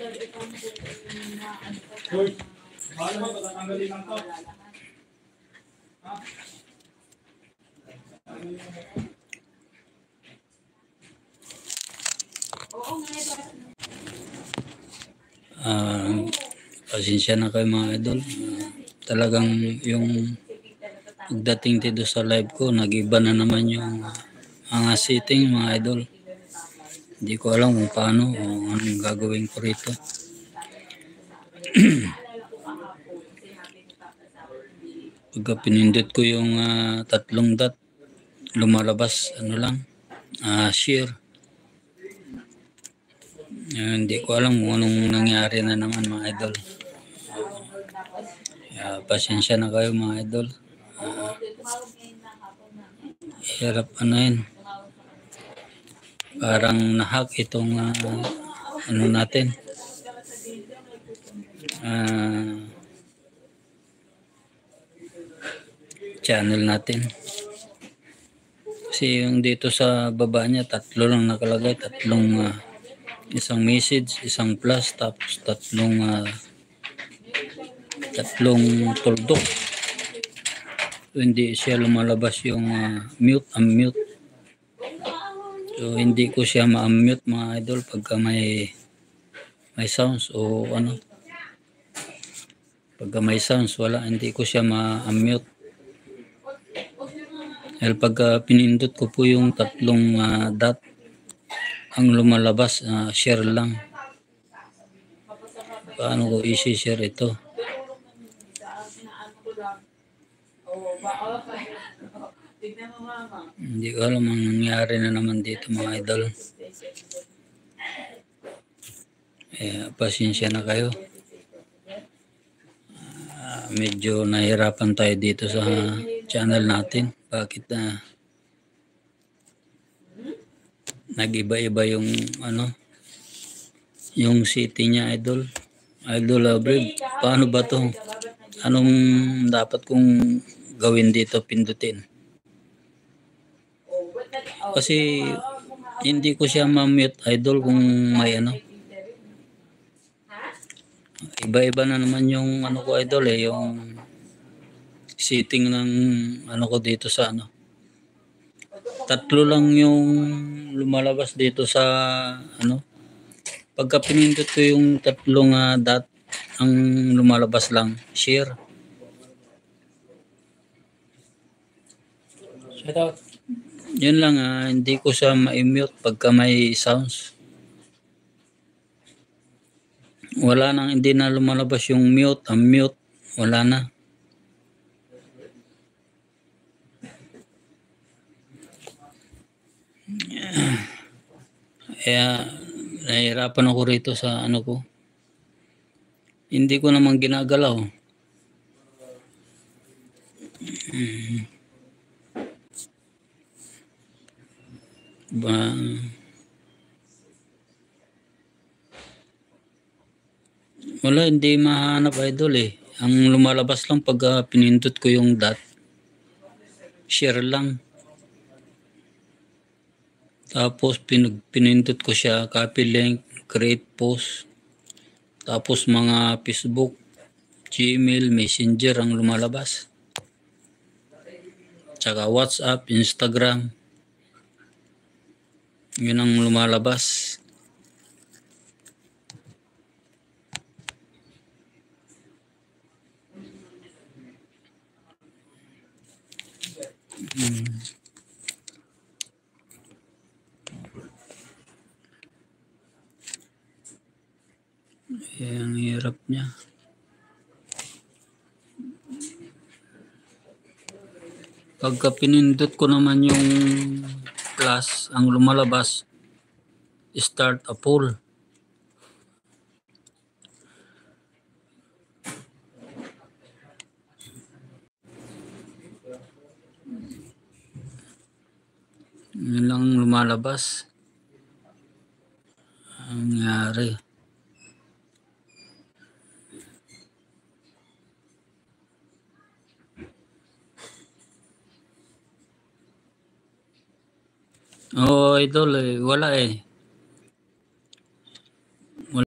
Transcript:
Uy, bahala mo, tatanggalin lang to. Ha? Pasensya na kayo mga idol. Talagang yung pagdating dito sa live ko, nag-iba na naman yung mga setting mga idol. Hindi ko alam kung paano o anong gagawin ko rito. Pagka pinindot ko yung tatlong dot, lumalabas ano lang, share. Hindi ko alam kung anong nangyari na naman mga idol. Pasensya na kayo mga idol. Hirap ano yun. Parang nahack itong ano natin. Channel natin. Kasi yung dito sa baba niya, tatlo lang nakalagay. Tatlong isang message, isang plus, tapos tatlong tuldok. So, hindi siya lumalabas yung mute, unmute. So hindi ko siya ma-unmute mga idol pagka may sounds o ano. Pagka may sounds wala, hindi ko siya ma-unmute. Dahil pagka pinindot ko po yung tatlong dot, ang lumalabas share lang. Paano ko i-share ito? Hindi ko alam ang nangyari na naman dito mga idol. Pasensya na kayo. Medyo nahirapan tayo dito sa channel natin. Bakit nag-iba-iba yung ano, yung city niya idol. Idol Brave, paano ba to? Anong dapat kong gawin dito, pindutin? Kasi hindi ko siya ma-mute idol kung may ano. Iba-iba na naman yung ano ko idol yung setting ng ano ko dito sa ano. Tatlo lang yung lumalabas dito sa ano. Pagka pinindot ko yung tatlong dot, ang lumalabas lang share. Shout out. Yun lang hindi ko siya ma-mute pagka may sounds. Wala nang, hindi na lumalabas yung mute, unmute, wala na. Kaya nahihirapan ako rito sa ano ko. Hindi ko naman ginagalaw. Wala, hindi mahanap idol Ang lumalabas lang pag pinindot ko yung dot, share lang. Tapos pinindot ko siya, copy link, create post. Tapos mga Facebook, Gmail, Messenger ang lumalabas. Tsaka WhatsApp, Instagram. Yun ang lumalabas. Ang hirap niya. Pagka pinindot ko naman yung plus, ang lumalabas, start a poll. Yun lang lumalabas. Ang nangyari. Idol wala